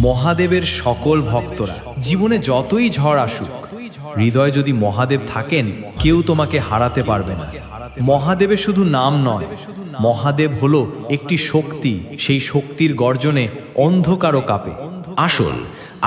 মহাদেবের সকল ভক্তরা, জীবনে যতই ঝড় আসুক, হৃদয়ে যদি মহাদেব থাকেন, কেউ তোমাকে হারাতে পারবে না। মহাদেবের শুধু নাম নয়, মহাদেব হলো একটি শক্তি। সেই শক্তির গর্জনে অন্ধকারও কাঁপে। আসুন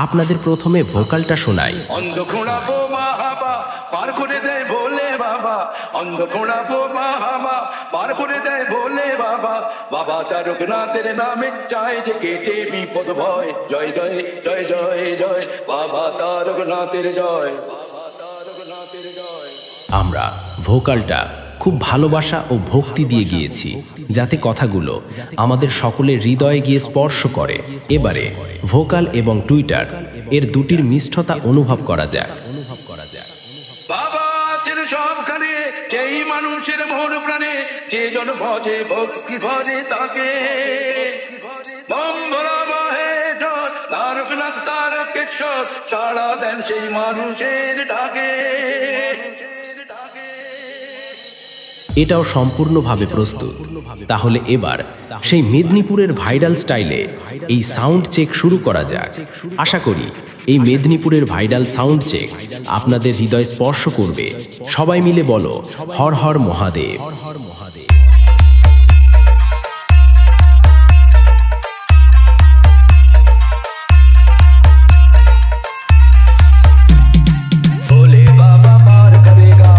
আপনাদের প্রথমে ভোকালটা শোনাই। অন্ধকারা বোমা হাবা পার করে দেয় ভোলে বাবা, অন্ধকারা বোমা হাবা পার করে দেয় ভোলে বাবা। বাবা তারকনাথের নামে চাই যে কেটে বিপদ ভয়। জয় জয় জয় জয় জয় বাবা তারকনাথের জয়, বাবা তারকনাথের জয়। আমরা ভোকালটা খুব ভালোবাসা ও ভক্তি দিয়ে গিয়েছি, যাতে কথাগুলো আমাদের সকলের হৃদয়ে গিয়ে স্পর্শ করে। এবারে ভোকাল এবং টুইটার এর দুটির মিষ্টতা অনুভব করা যাক। বাবা আছেন সবখানে, যেই মানুষের মন প্রাণে, যে জন ভজে ভক্তি ভজে তাকে। বম ভোলা বাহে ঝড়, তারকনাথ তারকেশ্বর, সাড়া দেন সেই মানুষের ডাকে। এটাও সম্পূর্ণভাবে প্রস্তুত। তাহলে এবার সেই মেদিনীপুরের ভাইরাল স্টাইলে এই সাউন্ড চেক শুরু করা যাক। আশা করি এই মেদিনীপুরের ভাইরাল সাউন্ড চেক আপনাদের হৃদয় স্পর্শ করবে। সবাই মিলে বলো, হর হর মহাদেব। भोले बाबा पार करेगा,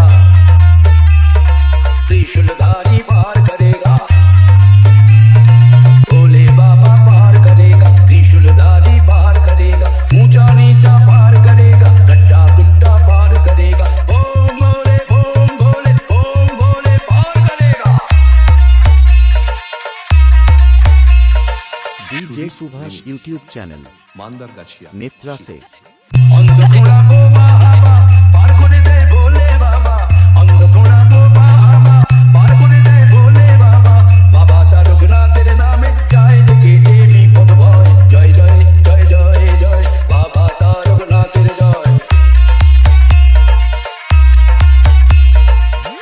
त्रिशूलधारी पार करेगा। भोले बाबा पार करेगा, त्रिशूलधारी पार करेगा। ऊंचा नीचा पार करेगा, गड्ढा गुड्ढा पार करेगा। ओम भोले पार करेगा। DJ Subhash YouTube channel Mandargachhiya Netra से অন্ধকারা বোমা হাবা পার করে দেয় ভোলে বাবা, অন্ধকারা বোমা হাবা পার করে দেয় ভোলে বাবা। বাবা তারকনাথের নামে চাই যে কেটে বিপদ ভয়। জয় জয় জয় জয় জয় বাবা তারকনাথের জয়,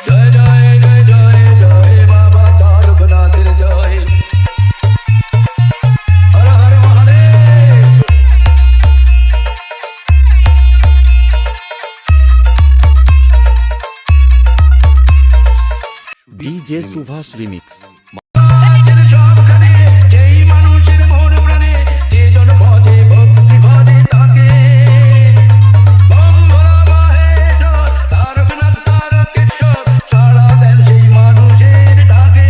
জয় জয় জয় জয় জয় বাবা তারকনাথের জয়। হর হর মহাদেব। डीजे सुभाष रिमिक्स আছেন সবখানে, যেই মানুষের মন প্রাণে, যে জন ভজে ভক্তি ভজে তাকে। বম ভোলা বাহে ঝড়, তারকনাথ তারকেশ্বর, সাড়া দেন সেই মানুষের ডাকে।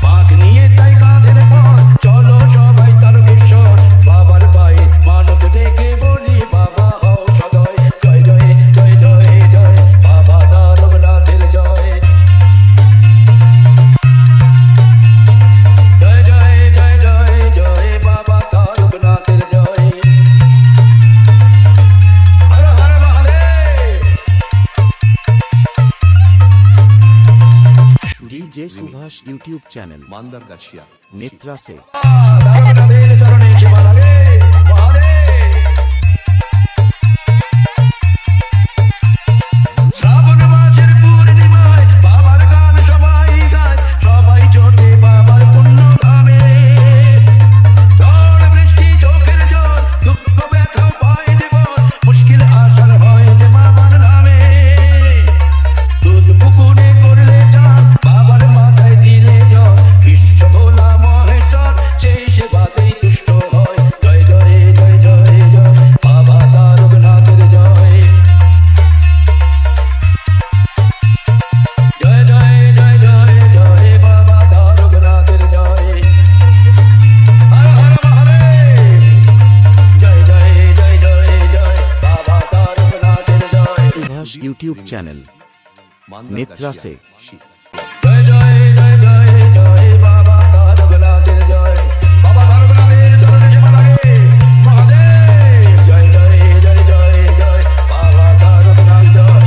বাঁক নিয়ে তাই কাঁধের পথ, চলো সবাই তারকেশ্বর। বাবার পায়ে মানত ডেকে বলি, বাবা হও সদয়। জয় জয় জয় জয় জয় বাবা তারকনাথের জয়, জয় জয় জয় জয় জয় বাবা তারকনাথের জয়। Har Har Mahadev. DJ Subhash YouTube channel Mandargachhiya Netra से তারকনাথের চরণে সেবা লাগে মহাদেব। শ্রাবণ মাসের পূর্ণিমায় বাবার গান সবাই গায়, সবাই চোটে বাবার পুণ্য ধামে। ঝড় বৃষ্টি চোখের জল, দুঃখ ব্যথা পায় জীবন, মুশকিল আসার হয় যে বাবার নামে। দুধ পুকুরে করলে চান, বাবার মাথায় দিলে জল, বিশ্ব ভোলা মহেশ্বর সেই সেবাতেই তুষ্ট হয়। জয় জয় জয় জয় জয় বাবা তারকনাথের জয়, জয় জয় জয় জয় জয় বাবা তারকনাথের জয়। হর হর মহাদেব। জয় জয় জয় জয় জয় বাবা তারকনাথের জয়, सुभाष यूट्यूब चैनल नेत्रा से জয় জয় জয় জয় জয় বাবা তারকনাথের জয়। বাবা তারকনাথের চরণে সেবা লাগে মহাদেব। জয় জয় জয় জয় জয় বাবা তারকনাথ জয়।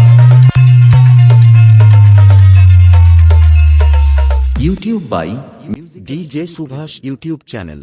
YouTube by DJ Subhash YouTube channel